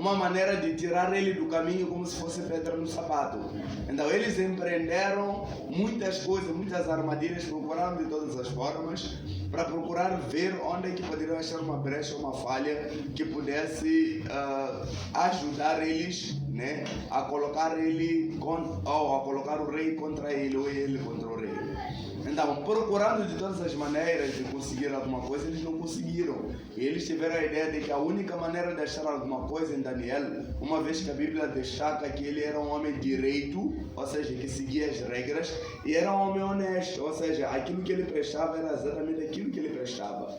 uma maneira de tirar ele do caminho como se fosse pedra no sapato. Então eles empreenderam muitas coisas, muitas armadilhas, procuraram de todas as formas para procurar ver onde é que poderiam achar uma brecha, uma falha que pudesse ajudar eles, né, a colocar ele a colocar o rei contra ele ou ele contra o rei. Então, procurando de todas as maneiras de conseguir alguma coisa, eles não conseguiram. E eles tiveram a ideia de que a única maneira de achar alguma coisa em Daniel, uma vez que a Bíblia destaca que ele era um homem direito, ou seja, que seguia as regras, e era um homem honesto, ou seja, aquilo que ele prestava era exatamente aquilo que ele prestava.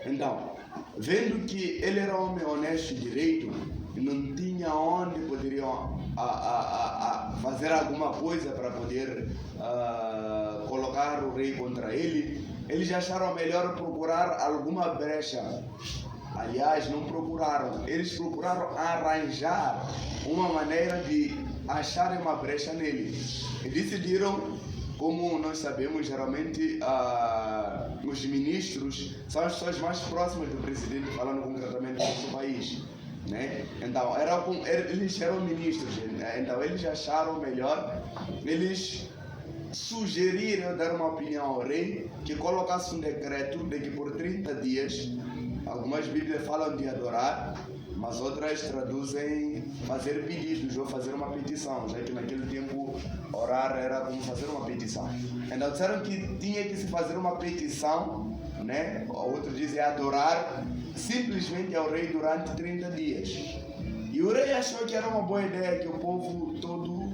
Então, vendo que ele era um homem honesto e direito, não tinha onde poderiam fazer alguma coisa para poder colocar o rei contra ele, eles acharam melhor procurar alguma brecha. Aliás, não procuraram, eles procuraram arranjar uma maneira de acharem uma brecha nele. E decidiram, como nós sabemos, geralmente os ministros são as pessoas mais próximas do presidente, falando concretamente do nosso país, né? Então, eles eram ministros, né? Então eles acharam melhor, eles sugeriram, dar uma opinião ao rei, que colocasse um decreto de que por 30 dias, algumas bíblias falam de adorar, mas outras traduzem fazer pedidos ou fazer uma petição, já que naquele tempo orar era como fazer uma petição. Então disseram que tinha que se fazer uma petição, né? Outros dizem adorar simplesmente ao rei durante 30 dias. E o rei achou que era uma boa ideia que o povo todo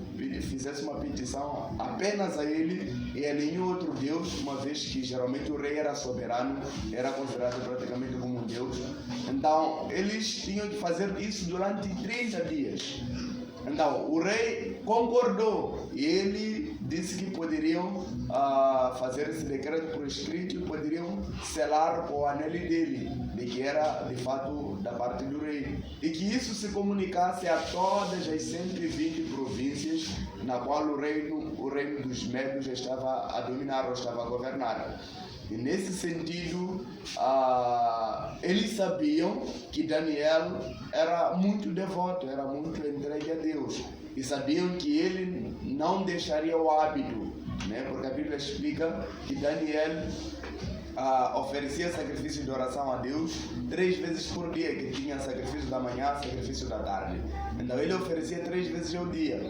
fizesse uma petição apenas a ele e a nenhum outro Deus, uma vez que geralmente o rei era soberano, era considerado praticamente como um Deus. Então eles tinham que fazer isso durante 30 dias. Então o rei concordou e ele disse que poderiam fazer esse decreto por escrito e poderiam selar o anel dele, de que era de fato da parte do rei, e que isso se comunicasse a todas as 120 províncias na qual o reino dos Medos estava a dominar ou estava a governar. E nesse sentido, eles sabiam que Daniel era muito devoto, era muito entregue a Deus. E sabiam que ele não deixaria o hábito, né? Porque a Bíblia explica que Daniel oferecia sacrifício de oração a Deus 3 vezes por dia, que tinha sacrifício da manhã, sacrifício da tarde. Então ele oferecia 3 vezes ao dia.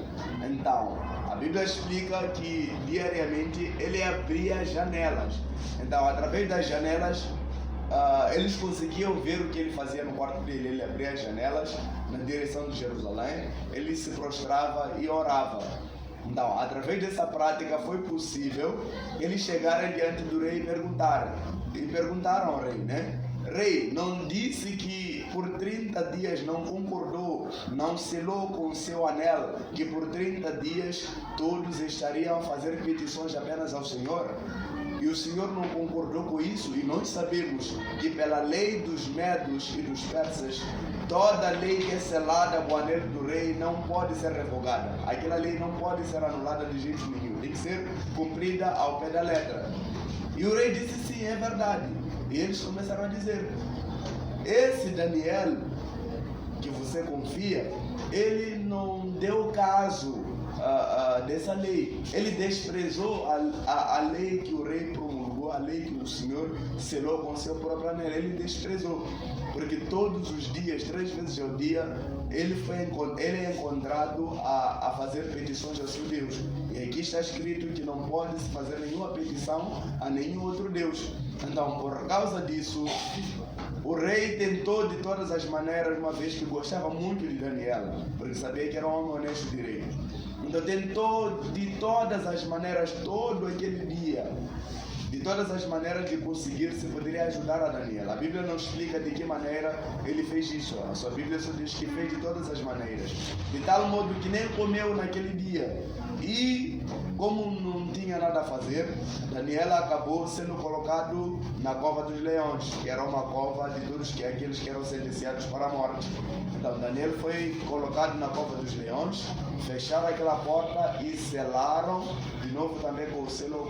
Então, a Bíblia explica que diariamente ele abria janelas. Então, através das janelas, eles conseguiam ver o que ele fazia no quarto dele. Ele abria as janelas na direção de Jerusalém, ele se prostrava e orava. Então, através dessa prática foi possível eles chegarem diante do rei e perguntaram ao rei, né? Rei, não disse que por 30 dias não concordou, não selou com o seu anel, que por 30 dias todos estariam a fazer petições apenas ao Senhor? E o Senhor não concordou com isso, e nós sabemos que pela lei dos Medos e dos Persas, toda lei que é selada com o anel do rei não pode ser revogada. Aquela lei não pode ser anulada de jeito nenhum, tem que ser cumprida ao pé da letra. E o rei disse sim, é verdade. E eles começaram a dizer, esse Daniel que você confia, ele não deu caso dessa lei. Ele desprezou a lei que o rei promulgou, a lei que o Senhor selou com seu próprio anel. Ele desprezou, porque todos os dias, 3 vezes ao dia, ele é encontrado a fazer petições ao seu Deus. E aqui está escrito que não pode se fazer nenhuma petição a nenhum outro Deus. Então, por causa disso, o rei tentou de todas as maneiras, uma vez que gostava muito de Daniel, porque sabia que era um homem honesto e direito. Então tentou de todas as maneiras, todo aquele dia, de todas as maneiras de conseguir se poderia ajudar a Daniel. A Bíblia não explica de que maneira ele fez isso. A sua Bíblia só diz que fez de todas as maneiras, de tal modo que nem comeu naquele dia. E como não tinha nada a fazer, Daniel acabou sendo colocado na cova dos leões, que era uma cova de todos aqueles que eram sentenciados para a morte. Então Daniel foi colocado na cova dos leões, fecharam aquela porta e selaram de novo também com o selo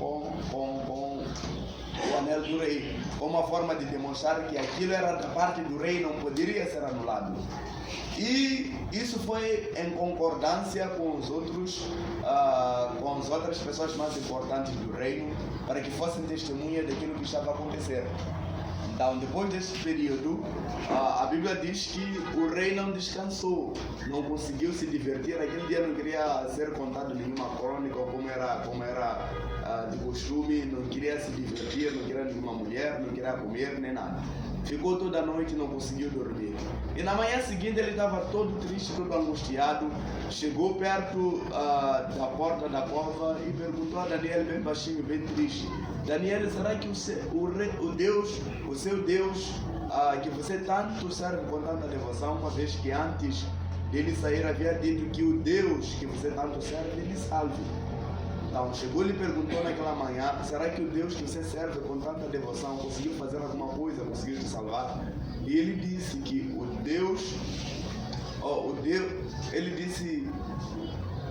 o anel do rei, como uma forma de demonstrar que aquilo era da parte do rei, não poderia ser anulado. E isso foi em concordância com os outros, com as outras pessoas mais importantes do reino, para que fossem testemunhas daquilo que estava a acontecer. Então, depois desse período, a Bíblia diz que o rei não descansou, não conseguiu se divertir. Aquele dia não queria ser contado nenhuma crônica, como era de costume, não queria se divertir, não queria nenhuma mulher, não queria comer, nem nada. Ficou toda a noite e não conseguiu dormir. E na manhã seguinte ele estava todo triste, todo angustiado. Chegou perto da porta da cova e perguntou a Daniel bem baixinho, bem triste: Daniel, será que o seu Deus, que você tanto serve com tanta devoção, uma vez que antes dele sair havia dito que o Deus que você tanto serve, ele salve? Então, chegou e lhe perguntou naquela manhã: será que o Deus que você serve com tanta devoção conseguiu fazer alguma coisa, conseguiu te salvar? E ele disse que o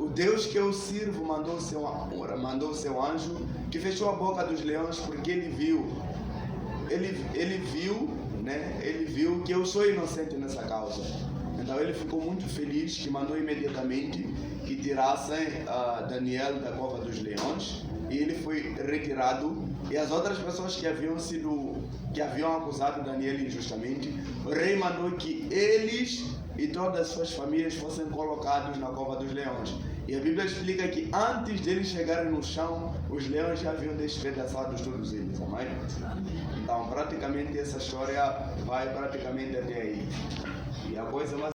Deus que eu sirvo mandou seu anjo, que fechou a boca dos leões, porque ele viu que eu sou inocente nessa causa. Então ele ficou muito feliz, que mandou imediatamente que tirassem Daniel da cova dos leões, e ele foi retirado. E as outras pessoas que haviam acusado Daniel injustamente, o rei mandou que eles e todas as suas famílias fossem colocados na cova dos leões. E a Bíblia explica que antes deles chegarem no chão, os leões já haviam despedaçado todos eles. Amém? Então praticamente essa história vai praticamente até aí. E a coisa mais